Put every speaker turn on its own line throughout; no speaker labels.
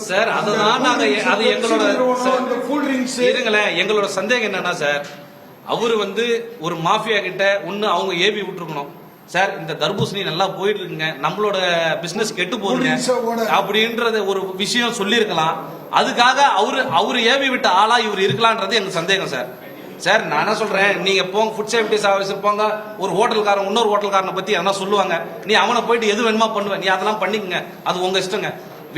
Sir அதுதான் நாங்க அது எங்களோட இருங்களேன். எங்களோட சந்தேகம் என்னன்னா சார், அவரு ஒரு மாஃபியா கிட்ட ஒண்ணு அவங்க ஏவி விட்டுருக்கணும் சார். இந்த தர்பூசணி நல்லா போயிட்டு இருக்குங்க, நம்மளோட பிசினஸ் கெட்டு போகுதுங்க அப்படின்றது ஒரு விஷயம் சொல்லி இருக்கலாம். அதுக்காக அவரு ஏவி விட்ட ஆளா இவர் இருக்கலான்றது எங்க சந்தேகம் சார். சார் நான் என்ன சொல்றேன், நீங்க போங்க ஃபுட் சேஃப்டி ஆஃபீஸர் போங்க, ஒரு ஹோட்டல்காரன் இன்னொரு ஹோட்டல்காரனை பத்தி என்ன சொல்லுவாங்க, நீ அவனை போயிட்டு எது வேணுமா பண்ணுவேன், நீ அதெல்லாம் பண்ணிக்கங்க, அது உங்க இஷ்டங்க.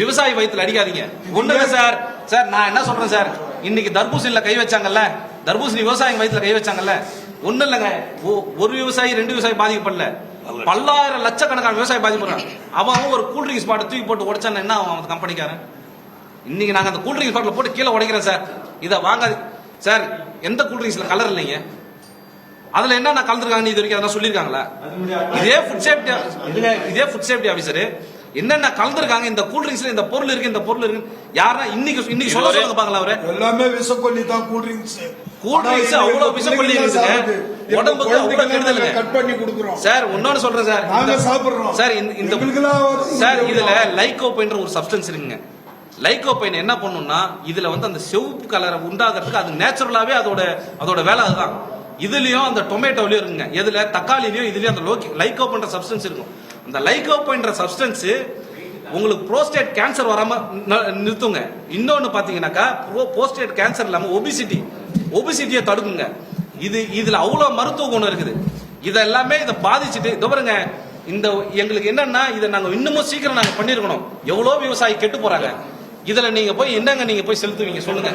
விவசாயி வயித்துல அடிக்காதீங்க. ஒண்ணுங்க சார். சார் நான் என்ன சொல்றேன் சார், இன்னைக்கு தர்பூசணியில கை வச்சாங்கல்ல, தர்பூசணி விவசாயி வயித்துல கை வச்சாங்கல்ல, ஒண்ணு இல்லைங்க, ஒரு விவசாயி 2 விவசாயி பாதிக்கப்படல, பல்லாயிரம் லட்சக்கணக்கான விவசாயி பாதிப்படுறாங்க. அவன் ஒரு கூல்ட்ரிங்க் ஸ்பாட்டை தூக்கி போட்டு உடைச்சான என்ன அவன் அந்த கம்பெனிக்காரன். இன்னைக்கு நாங்க அந்த கூல்ட்ரிங்க் ஸ்பாட்ல போட்டு கீழே உடைக்கிறேன் சார். இதை வாங்காது சார். எந்த கூல்ட்ரிங்க்ஸ்ல கலர் இல்லைங்க, அதுல என்ன கலந்துருக்காங்க இது வரைக்கும் சொல்லிருக்காங்களா? இதே ஃபுட் சேஃப்டி ஆபீசர் என்னென்ன கலந்துருக்காங்க, இந்த கூல்ட்ரிங்க்ஸ்ல இந்த பொருள் இருக்கு, இந்த பொருள் இருக்கு, யாரா இன்னைக்கு சொல்ல சொல்லுங்க பாக்கலாம். அவரு
எல்லாமே விஷக்கொல்லி தான். கூல்ட்ரிங்க்ஸ்
அவ்வளவு விஷக்கொல்லி இருக்குங்க, உடம்புக்கு அவ்வளவு கெடுதலுங்க.
கட் பண்ணி கொடுக்குறோம்
சார். இன்னொன்னு சொல்றேன் சார்,
நாங்க சாப்பிடுறோம்
சார். இந்த சார் இதுல லைகோபைன்ற ஒரு சப்ஸ்டன்ஸ் இருக்குங்க. லைகோபைன் என்ன பண்ணும்னா, இதுல அந்த சிவப்பு கலரை உண்டாகிறதுக்கு அது நேச்சுரலாவே அதோட வேலை அதுதான். இதுலயும் அந்த டொமேட்டோலயும் இருக்குங்க, எதுல தக்காளிலயும் இதுலயும் அந்த லைகோபைன்ற சப்ஸ்டன்ஸ் இருக்கும். அந்த லைகோபைன்ற சப்ஸ்டன்ஸ் உங்களுக்கு புரோஸ்டேட் கேன்சர் வராம நிறுத்துங்க. இன்னொன்னு பாத்தீங்கன்னாக்கா புரோஸ்டேட் கேன்சர் இல்லாம ஒபிசிட்டியை தடுக்குங்க. இதுல அவ்வளவு மருத்துவ குணம் இருக்குது. இதெல்லாமே இதை பாதிச்சுட்டு பாருங்க. எங்களுக்கு என்னன்னா, இதை நாங்க இன்னமும் சீக்கிரம் நாங்க பண்ணிருக்கணும். எவ்வளவு விவசாயி கெட்டு போறாங்க. இதுல நீங்க போய் என்னங்க நீங்க போய் செலுத்துவீங்க சொல்லுங்க.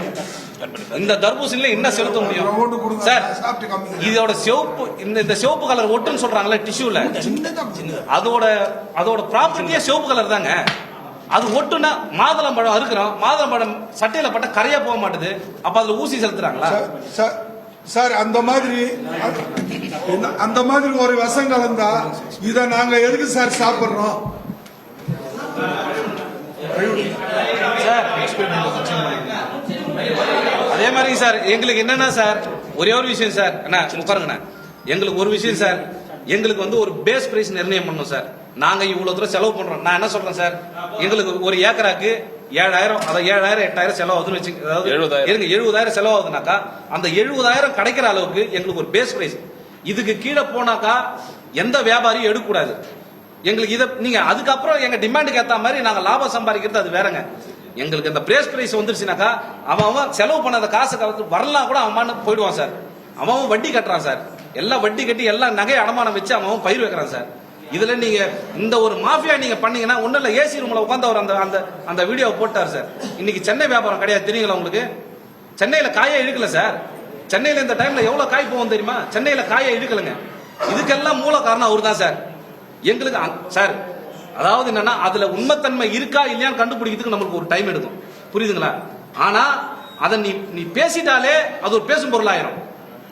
இந்த தர்பூசணில என்ன செலுத்த முடியும் சார்? இதோட சிவப்பு இந்த சிவப்பு கலர் ஒட்டுன்னு சொல்றாங்களே டிஷ்யூல, அதோட ப்ராப்பர்ட்டியே சிவப்பு கலர் தாங்க. அது ஒட்டுனா மாதுளம்பழம் அறுக்கிறோம், மாதுளம்பழம் சட்டையில பட்ட கரையா போக மாட்டுது, அப்ப அதுல ஊசி செலுத்துறாங்களா
சார்? அந்த மாதிரி ஒரு விஷம் கலந்தா இத நாங்க எதுக்கு சார் சாப்பிடுறோம்?
அதே மாதிரி சார் எங்களுக்கு என்னன்னா சார், ஒரே ஒரு விஷயம் சார், உட்காருங்கண்ணா. எங்களுக்கு ஒரு விஷயம் சார், எங்களுக்கு ஒரு பேஸ் பிரைஸ் நிர்ணயம் பண்ணணும் சார். நாங்க இவ்வளவு தூரம் செலவு பண்றோம். நான் என்ன சொல்றேன் சார், எங்களுக்கு ஒரு ஏக்கராக்கு 7,000, அதாவது 7,000 8,000 செலவாகுதுன்னு வச்சு, அதாவது 70,000 செலவாகுதுனாக்கா அந்த 70,000 கிடைக்கிற அளவுக்கு எங்களுக்கு ஒரு பேஸ் பிரைஸ். இதுக்கு கீழே போனாக்கா எந்த வியாபாரியும் எடுக்கக்கூடாது. எங்களுக்கு இதை நீங்க அதுக்கப்புறம் எங்க டிமாண்டுக்கு ஏற்ற மாதிரி நாங்க லாபம் சம்பாதிக்கிறது அது வேறங்க. எங்களுக்கு அந்த பிரேஸ் பிரைஸ் வந்துருச்சுனாக்கா அவன் செலவு பண்ணாத காசு வரலாம் கூட அவன் போயிடுவான் சார். அவன் வட்டி கட்டுறான் சார், எல்லாம் வட்டி கட்டி எல்லாம் நகை அடமானம் வச்சு அவன் பயிர் வைக்கிறான் சார். இதுல நீங்க இந்த ஒரு மாஃபியா நீங்க பண்ணீங்கன்னா ஒன்னும் இல்ல, ஏசி ரூம்ல உட்காந்து அவர் அந்த வீடியோவை போட்டார் சார். இன்னைக்கு சென்னை வியாபாரம் கிடையாது தெரியுங்களா உங்களுக்கு? சென்னையில காயே இழுக்கல சார். சென்னையில இந்த டைம்ல எவ்வளவு காய் போகும் தெரியுமா? சென்னையில காயை இழுக்கலங்க. இதுக்கெல்லாம் மூல காரணம் அவர் தான் சார். எங்களுக்கு சார், அதாவது என்னன்னா, அதுல உண்மைத்தன்மை இருக்கா இல்லையான்னு கண்டுபிடிக்கிறதுக்கு நம்மளுக்கு ஒரு டைம் எடுக்கும், புரியுதுங்களா? ஆனா அதை நீ பேசிட்டாலே அது ஒரு பேசும் பொருளாயிரும்.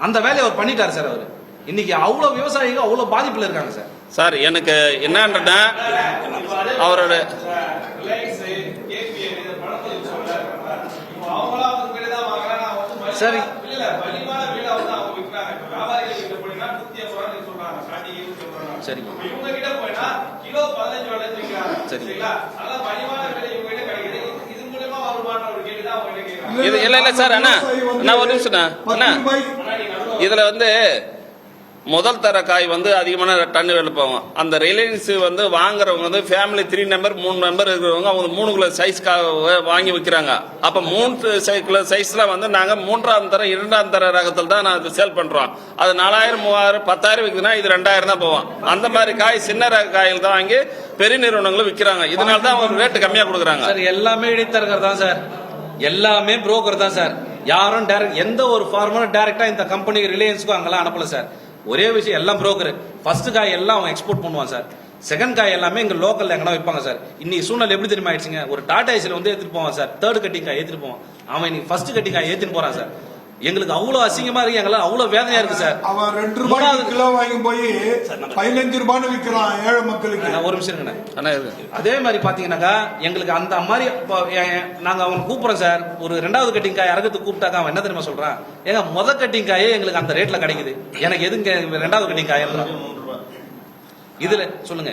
அந்த வேலையை அவர் பண்ணிட்டாரு சார். அவர் இன்னைக்கு அவ்வளவு விவசாயிகள் அவ்வளவு பாதிப்புல இருக்காங்க சார்.
சார் எனக்கு என்னன்றா அவரோட
சரி சரி
இல்ல சார். அண்ணா ஒரு நிமிஷம் அண்ணா, இதுல முதல் தர காய் அதிகமான டன் வேலை போகும். அந்த ரிலையன்ஸ் வாங்குறவங்க ஃபேமிலி 3 நம்பர் 3 நம்பர் இருக்கிறவங்க அவங்க 3 கிலோ சைஸ் வாங்கி விற்கிறாங்க. அப்ப 3 கிலோ சைஸ்ல நாங்க 3ஆம் தர 2ஆம் தர ரகத்தில் தான் நான் சேல் பண்றோம். அது 4,000 3,000 10,000 விற்குதுன்னா இது 2,000 தான் போவோம். அந்த மாதிரி காய் சின்ன ரக காய்கள் தான் வாங்கி பெரிய நிறுவனங்களும் விற்கிறாங்க. இதனால தான் அவங்க ரேட்டு கம்மியா கொடுக்குறாங்க
சார். எல்லாமே இடைத்தரகர் தான் சார், எல்லாமே புரோக்கர் தான் சார். யாரும் டைரக்ட் எந்த ஒரு ஃபார்மரும் டைரக்டா இந்த கம்பெனி ரிலையன்ஸ்க்கும் அங்கெல்லாம் அனுப்பல சார். ஒரே விஷயம், எல்லாம் புரோக்கர். ஃபர்ஸ்ட் காய் எல்லாம் அவன் எக்ஸ்போர்ட் பண்ணுவான் சார். செகண்ட் காய் எல்லாமே இங்க லோக்கல்ல எங்கன்னா வைப்பாங்க சார். இன்னைக்கு சூழ்நிலை எப்படி தெரியுமா ஆயிடுச்சுங்க, ஒரு டாடா ஏசில எடுத்துட்டு போவான் சார். தேர்ட் கட்டிங் காய் ஏத்திட்டு போவான். அவன் இன்னைக்கு ஃபர்ஸ்ட் கட்டிங் காய் ஏத்திட்டு போறான் சார். எங்களுக்கு அவ்வளவு அசிங்கமா இருக்கு, எங்களால அவ்வளவு வேதனையா இருக்கு சார்.
அவன் 2 ரூபாய் கிலோ வாங்கி போய் 15 ரூபாய் விற்கிறான் ஏழை மக்களுக்கு.
ஒரு நிமிஷம் இருக்குண்ணே. அதே மாதிரி பாத்தீங்கன்னாக்கா எங்களுக்கு அந்த மாதிரி நாங்க அவன் கூப்பிடுறோம் சார். ஒரு 2வது கட்டிங் காய் அறகத்துக்கு கூப்பிட்டாக்கா அவன் என்ன தெரியுமா சொல்றான், ஏங்க முத கட்டிங் காயே எங்களுக்கு அந்த ரேட்ல கிடைக்குது, எனக்கு எதுங்க 2வது கட்டிங் காய் இதுல சொல்லுங்க.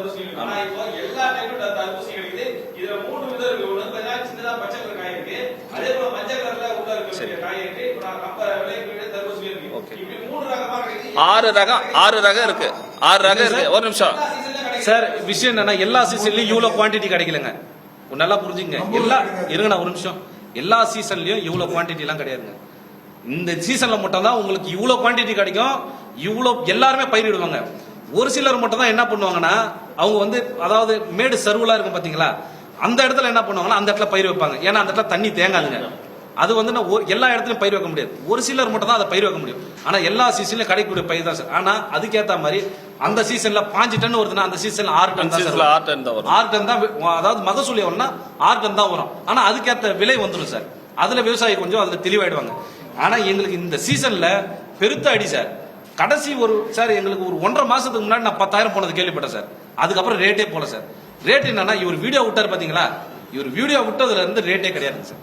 தர்பூசணி இருக்கு. ஆனா இப்போ எல்லா டைப்பும் தர்பூசணி கிடைக்குது. இதுல 3 விதம் இருக்கு. ஒண்ணு கொஞ்சம் சின்னதா பச்சை கலர் காய் இருக்கு. அதே போல மஞ்சள் கலர்ல உள்ள இருக்க காய் இருக்கு. இப்போ நான் கம்ப விளையக்கூடிய தர்பூசணி இருக்கு. இப்படி 3 ரகமா கிடைக்குது.
6 ரகம் இருக்கு. 6 ரகம் இருக்கு. ஒரு நிமிஷம்
சார், விஷயம் என்னன்னா எல்லா சீசன்லயும் இவ்வளவு குவாண்டிட்டி கிடைக்கலங்க. நல்லா புரிஞ்சுங்க. இருங்கண்ணா ஒரு நிமிஷம். எல்லா சீசன்லயும் இவ்வளவு குவாண்டிட்டி எல்லாம் கிடையாதுங்க. இந்த சீசன்ல மட்டும் தான் உங்களுக்கு இவ்வளவு குவாண்டிட்டி கிடைக்கும். இவ்வளவு எல்லாருமே பயிரிடுவாங்க. ஒரு சிலர் மட்டும் தான் என்ன பண்ணுவாங்கன்னா, அவங்க வந்து அதாவது மேடு சர்வலா இருக்கும் பாத்தீங்களா, அந்த இடத்துல என்ன பண்ணுவாங்கன்னா அந்த இடத்துல பயிர் வைப்பாங்க. ஏன்னா அந்த இடத்துல தண்ணி தேங்காதுங்க. அது வந்து எல்லா இடத்துலயும் பயிர் வைக்க முடியாது. ஒரு சிலர் மட்டும் தான் அதை பயிர் வைக்க முடியும். ஆனா எல்லா சீசன்லயும் கிடைக்கக்கூடிய பயிர் தான் சார். ஆனா அதுக்கேற்ற மாதிரி அந்த சீசன்ல 5 டன் வருதுன்னா அந்த சீசன்ல 6 டன் தான் சார். 6 டன் தான், அதாவது மகசூல் எவ்வளவுனா 6 டன் தான் வரும். ஆனா அதுக்கேற்ற விலை வந்துடும் சார். அதுல விவசாயி கொஞ்சம் அதுல தெளிவாயிடுவாங்க. ஆனா எங்களுக்கு இந்த சீசன்ல பெருத்த அடி சார். கடைசி சார் எங்களுக்கு ஒரு 1.5 மாசத்துக்கு முன்னாடி நான் 10,000 போனது கேள்விப்பட்டேன் சார். அதுக்கப்புறம் ரேட்டே போல சார். ரேட் என்னன்னா இவர் வீடியோ விட்டாரு பாத்தீங்களா, இவர் வீடியோ விட்டதுல இருந்து ரேட்டே கிடையாது சார்.